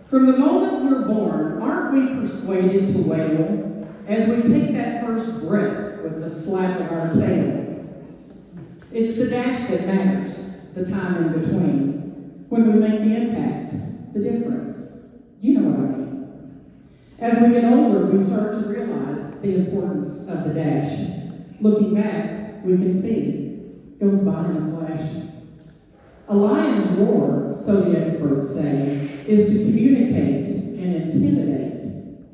From the moment we're born, aren't we persuaded to wail as we take that first breath with the slap of our tail? It's the dash that matters, the time in between, when we make the impact, the difference. You know what I mean. As we get older, we start to realize the importance of the dash. Looking back, we can see it goes by in a flash. A lion's roar, so the experts say, is to communicate and intimidate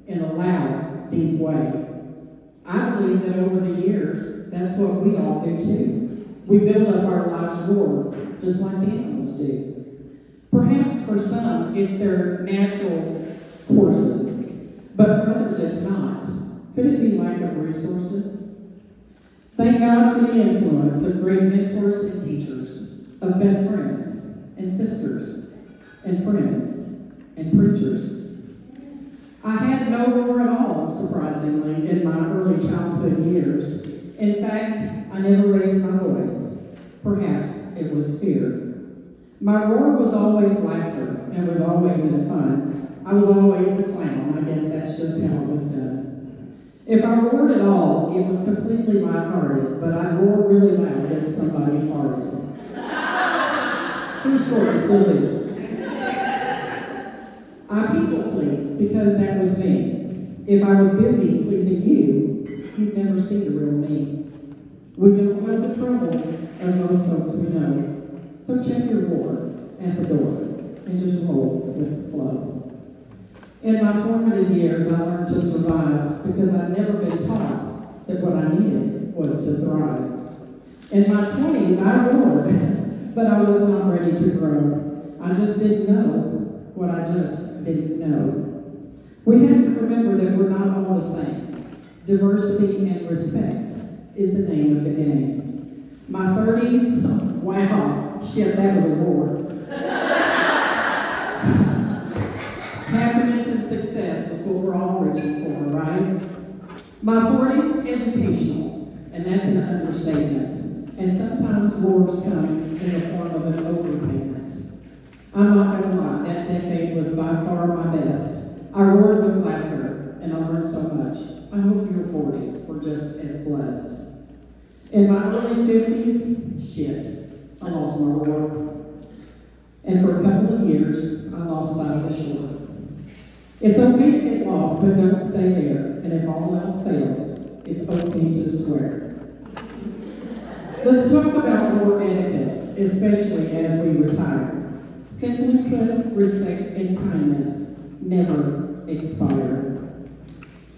in a loud, deep way. I believe that over the years, that's what we all do too. We build up our life's roar, just like the animals do. Perhaps for some, it's their natural courses, but for others it's not. Could it be lack of resources? Thank God for the influence of great mentors and teachers, of best friends and sisters and friends and preachers. I had no roar at all, surprisingly, in my early childhood years. In fact, I never raised my voice. Perhaps it was fear. My roar was always laughter and was always in fun. I was always the clown. I guess that's just how it was done. If I roared at all, it was completely lighthearted, but I roared really loud if somebody farted. True story, still do. I people pleased because that was me. If I was busy pleasing you, you'd never see the real me. We don't know the troubles of most folks we know, so check your roar at the door and just roll with the flow. In my formative years, I learned to survive because I'd never been taught that what I needed was to thrive. In my 20s, I roared, but I was not ready to grow. I just didn't know what I just didn't know. We have to remember that we're not all the same. Diversity and respect is the name of the game. My 30s, wow, shit, that was a roar. Happiness and success was what we're all reaching for, right? My 40s, educational, and that's an understatement. And sometimes roars come in the form of an overpayment. I'm not gonna lie, that decade was by far my best. I roared with laughter, and I learned so much. I hope your 40s were just as blessed. In my early 50s, shit, I lost my roar. And for a couple of years, I lost sight of the shore. It's okay to get lost, but don't stay there. And if all else fails, it's okay to swear. Let's talk about roar etiquette, especially as we retire. Simply put, respect and kindness never expire.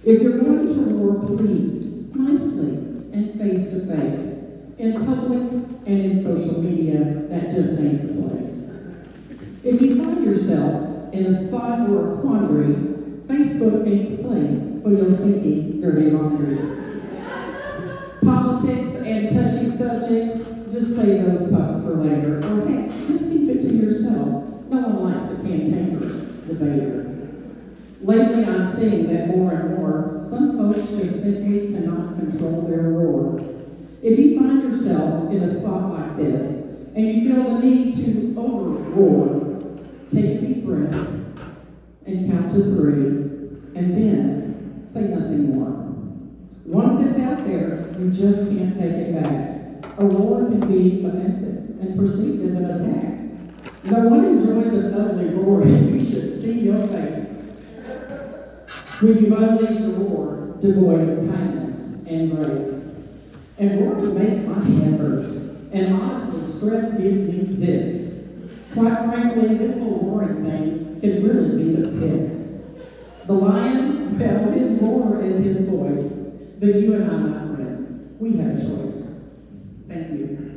If you're going to roar, please, nicely and face to face. In public and in social media, that just ain't the place. If you find yourself in a spot or a quandary, Facebook ain't the place for your stinky, dirty laundry. Politics and touchy subjects, just save those pups for later. Or heck, just keep it to yourself. No one likes a cantankerous debater. Lately, I'm seeing that more and more, some folks just simply cannot control their roar. If you find yourself in a spot like this, and you feel the need to over-roar, take a deep breath and count to 3, and then say nothing more. Once it's out there, you just can't take it back. A roar can be offensive and perceived as an attack. No one enjoys an ugly roar, and you should see your face when you've unleashed a roar devoid of kindness and grace. And roaring makes my head hurt, and honestly, stress gives me zits. Quite frankly, this whole roaring thing can really be the pits. The lion, well, his roar is his voice, but you and I, my friends, we have a choice. Thank you.